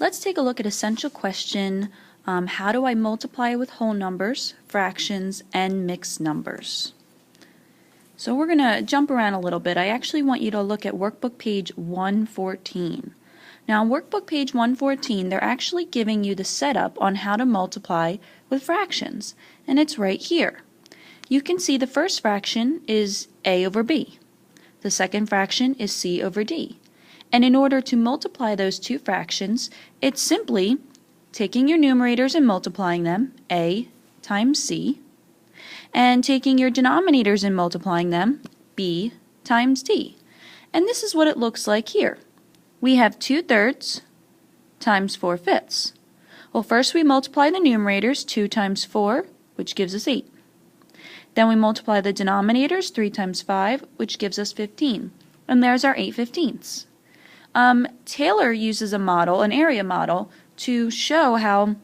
Let's take a look at essential question, how do I multiply with whole numbers, fractions, and mixed numbers? So we're going to jump around a little bit. I actually want you to look at workbook page 114. Now on workbook page 114, they're actually giving you the setup on how to multiply with fractions, and it's right here. You can see the first fraction is a over b. The second fraction is c over d. And in order to multiply those two fractions, it's simply taking your numerators and multiplying them, a times c, and taking your denominators and multiplying them, b times d. And this is what it looks like here. We have 2/3 times 4/5. Well, first we multiply the numerators, 2 times 4, which gives us 8. Then we multiply the denominators, 3 times 5, which gives us 15. And there's our 8/15. Taylor uses a model, an area model, to show how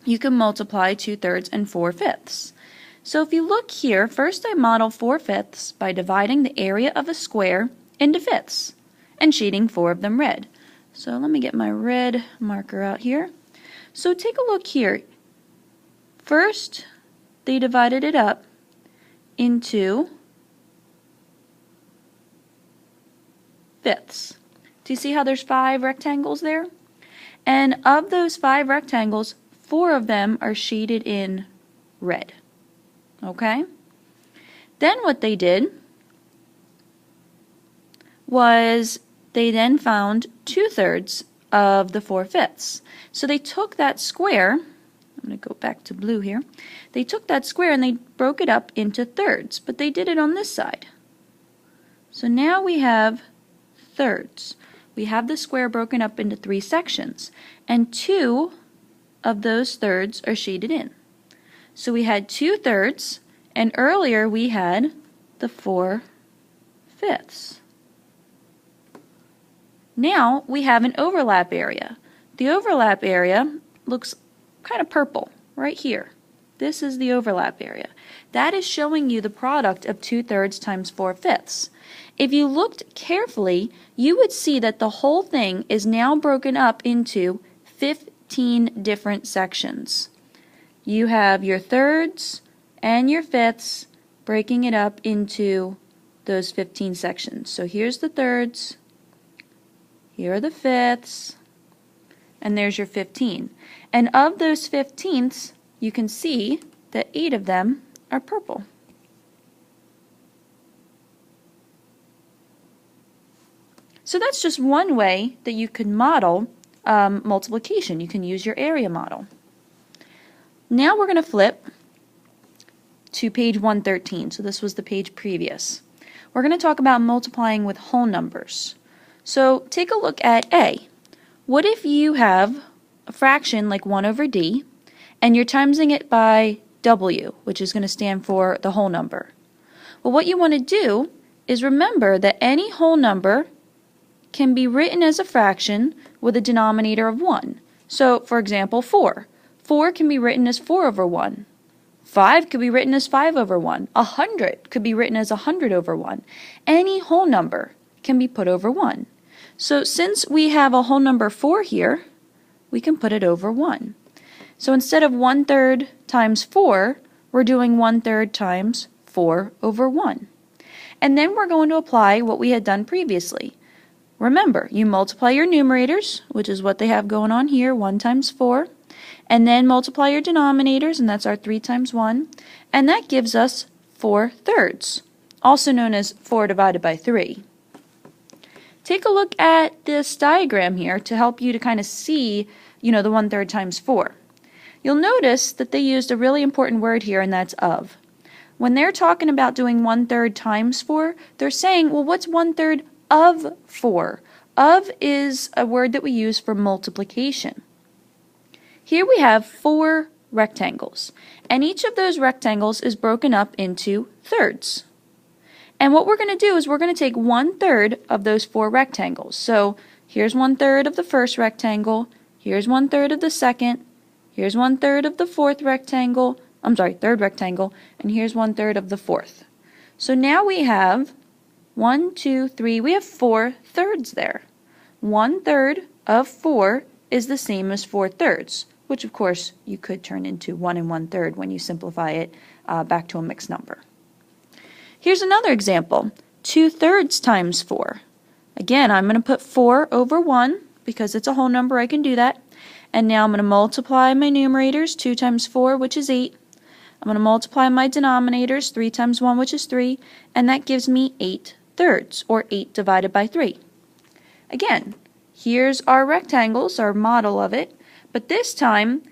you can multiply 2/3 and 4/5. So if you look here, first I model 4/5 by dividing the area of a square into fifths and shading 4 of them red. So let me get my red marker out here. So take a look here. First, they divided it up into fifths. Do you see how there's 5 rectangles there? And of those 5 rectangles, 4 of them are shaded in red. Okay? Then what they did was they then found 2/3 of the 4/5. So they took that square, I'm going to go back to blue here, they took that square and they broke it up into thirds, but they did it on this side. So now we have thirds. We have the square broken up into 3 sections, and 2 of those thirds are shaded in. So we had 2/3, and earlier we had the 4/5. Now we have an overlap area. The overlap area looks kind of purple right here. This is the overlap area. That is showing you the product of 2/3 times 4/5. If you looked carefully, you would see that the whole thing is now broken up into 15 different sections. You have your thirds and your fifths breaking it up into those 15 sections. So here's the thirds, here are the fifths, and there's your 15. And of those 15ths, you can see that 8 of them are purple. So that's just one way that you could model multiplication. You can use your area model. Now we're going to flip to page 113. So this was the page previous. We're going to talk about multiplying with whole numbers. So take a look at A. What if you have a fraction like 1 over d, and you're timesing it by w, which is going to stand for the whole number? Well, what you want to do is remember that any whole number can be written as a fraction with a denominator of 1. So, for example, 4. 4 can be written as 4 over 1. 5 could be written as 5 over 1. 100 could be written as 100 over 1. Any whole number can be put over 1. So since we have a whole number 4 here, we can put it over 1. So instead of 1/3 times 4, we're doing 1/3 times 4 over 1. And then we're going to apply what we had done previously. Remember, you multiply your numerators, which is what they have going on here, 1 times 4, and then multiply your denominators, and that's our 3 times 1, and that gives us 4/3, also known as 4 divided by 3. Take a look at this diagram here to help you to kind of see, the 1/3 times 4. You'll notice that they used a really important word here, and that's of. When they're talking about doing 1/3 times 4, they're saying, well, what's 1/3 of 4? Of is a word that we use for multiplication. Here we have 4 rectangles, and each of those rectangles is broken up into thirds. And what we're going to do is we're going to take 1/3 of those 4 rectangles. So here's 1/3 of the first rectangle, here's 1/3 of the second, here's 1/3 of the third rectangle, and here's 1/3 of the fourth. So now we have 1, 2, 3, we have 4 thirds there. 1/3 of 4 is the same as 4/3, which of course you could turn into 1 1/3 when you simplify it back to a mixed number. Here's another example, 2/3 times 4. Again, I'm going to put 4 over 1 because it's a whole number, I can do that. And now I'm going to multiply my numerators, 2 times 4, which is 8. I'm going to multiply my denominators, 3 times 1, which is 3, and that gives me 8/3, or 8 divided by 3. Again, here's our rectangles, our model of it, but this time,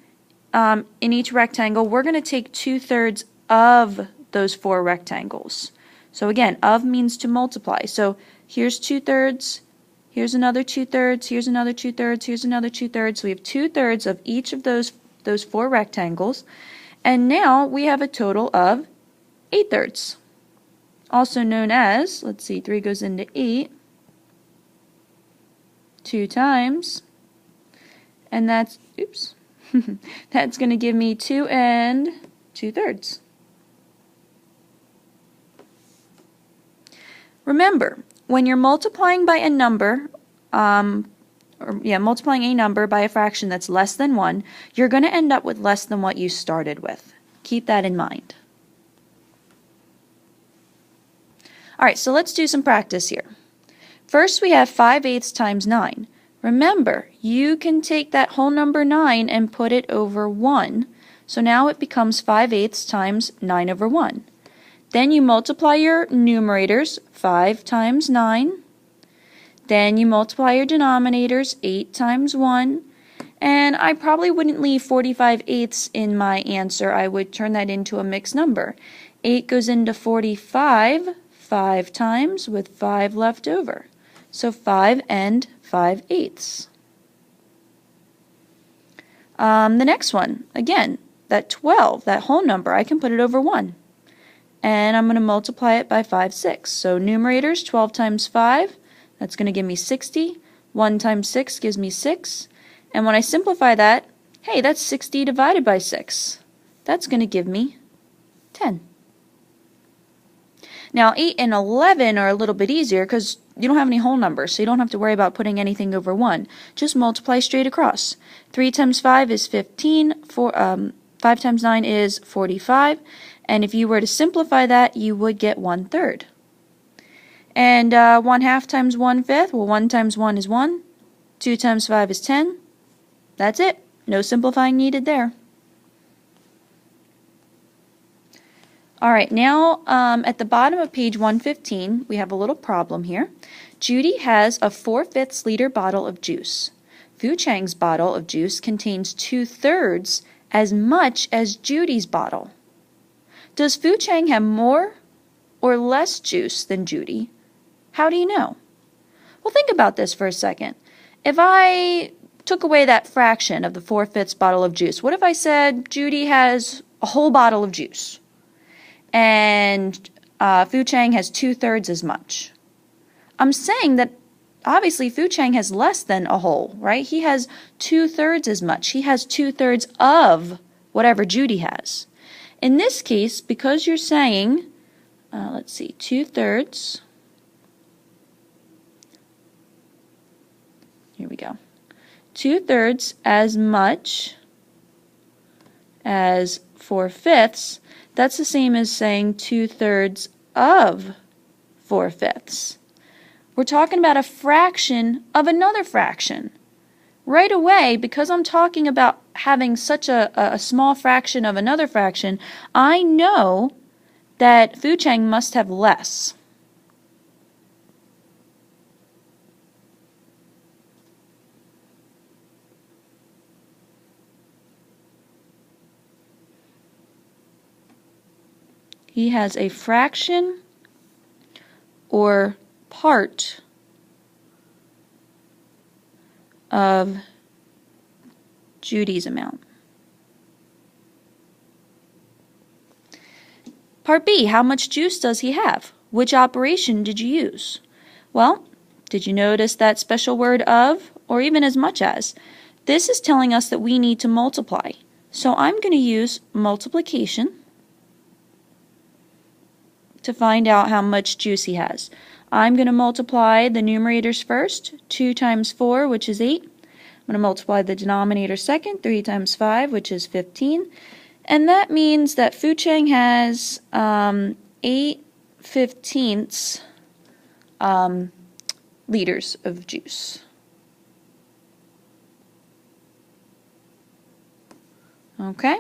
in each rectangle, we're going to take 2/3 of those 4 rectangles. So again, of means to multiply. So here's 2/3, here's another 2/3, here's another 2/3, here's another 2/3. So we have 2/3 of each of those 4 rectangles. And now we have a total of 8/3. Also known as, let's see, 3 goes into 8, 2 times, and that's, oops, that's going to give me 2 2/3. Remember, when you're multiplying by a number, multiplying a number by a fraction that's less than 1, you're going to end up with less than what you started with. Keep that in mind. Alright, so let's do some practice here. First we have 5/8 times 9. Remember, you can take that whole number 9 and put it over 1. So now it becomes 5/8 times 9 over 1. Then you multiply your numerators, 5 times 9. Then you multiply your denominators, 8 times 1. And I probably wouldn't leave 45/8 in my answer. I would turn that into a mixed number. 8 goes into 45 5 times with 5 left over. So 5 5/8. The next one, again, that 12, that whole number, I can put it over 1. And I'm going to multiply it by 5 6. So numerators, 12 times 5. That's going to give me 60. 1 times 6 gives me 6. And when I simplify that, hey, that's 60 divided by 6. That's going to give me 10. Now 8 and 11 are a little bit easier because you don't have any whole numbers, so you don't have to worry about putting anything over 1. Just multiply straight across. 3 times 5 is 15. 5 times 9 is 45. And if you were to simplify that, you would get 1/3. And 1/2 times 1/5, well, 1 times 1 is 1. 2 times 5 is 10. That's it. No simplifying needed there. Alright, now at the bottom of page 115, we have a little problem here. Judy has a 4/5 liter bottle of juice. Fu Chang's bottle of juice contains 2/3 as much as Judy's bottle. Does Fu Chang have more or less juice than Judy? How do you know? Well, think about this for a second. If I took away that fraction of the 4/5 bottle of juice, what if I said Judy has a whole bottle of juice and Fu Chang has 2/3 as much? I'm saying that obviously Fu Chang has less than a whole, right? He has 2/3 as much. He has 2/3 of whatever Judy has. In this case, because you're saying, let's see, 2/3, here we go, 2/3 as much as 4/5, that's the same as saying 2/3 of 4/5. We're talking about a fraction of another fraction. Right away, because I'm talking about having such a small fraction of another fraction, I know that Fu Chang must have less. He has a fraction or part of Judy's amount. Part B, how much juice does he have? Which operation did you use? Well, did you notice that special word of, or even as much as? This is telling us that we need to multiply. So I'm going to use multiplication to find out how much juice he has. I'm going to multiply the numerators first. 2 times 4, which is 8. I'm going to multiply the denominator second, 3 times 5, which is 15. And that means that Fu Cheng has 8/15 liters of juice. Okay?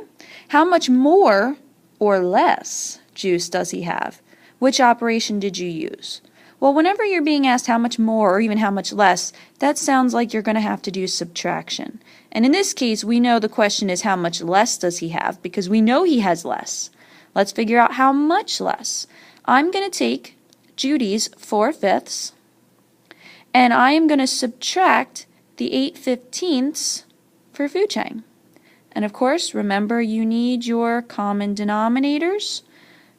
How much more or less juice does he have? Which operation did you use? Well, whenever you're being asked how much more or even how much less, that sounds like you're going to have to do subtraction. And in this case, we know the question is how much less does he have, because we know he has less. Let's figure out how much less. I'm going to take Judy's 4/5 and I am going to subtract the 8/15 for Fu Cheng. And of course, remember you need your common denominators.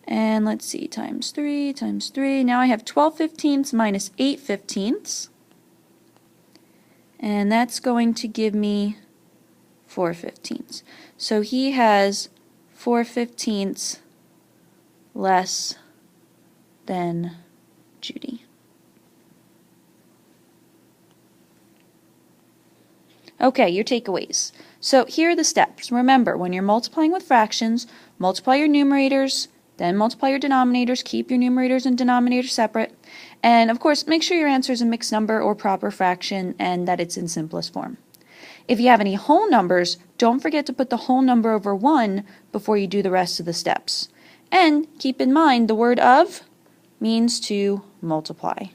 And let's see, times 3 times 3. Now I have 12/15 minus 8/15. And that's going to give me 4/15. So he has 4/15 less than Judy. Okay, your takeaways. So here are the steps. Remember, when you're multiplying with fractions, multiply your numerators, then multiply your denominators, keep your numerators and denominators separate, and of course make sure your answer is a mixed number or proper fraction and that it's in simplest form. If you have any whole numbers, don't forget to put the whole number over 1 before you do the rest of the steps. And keep in mind the word of means to multiply.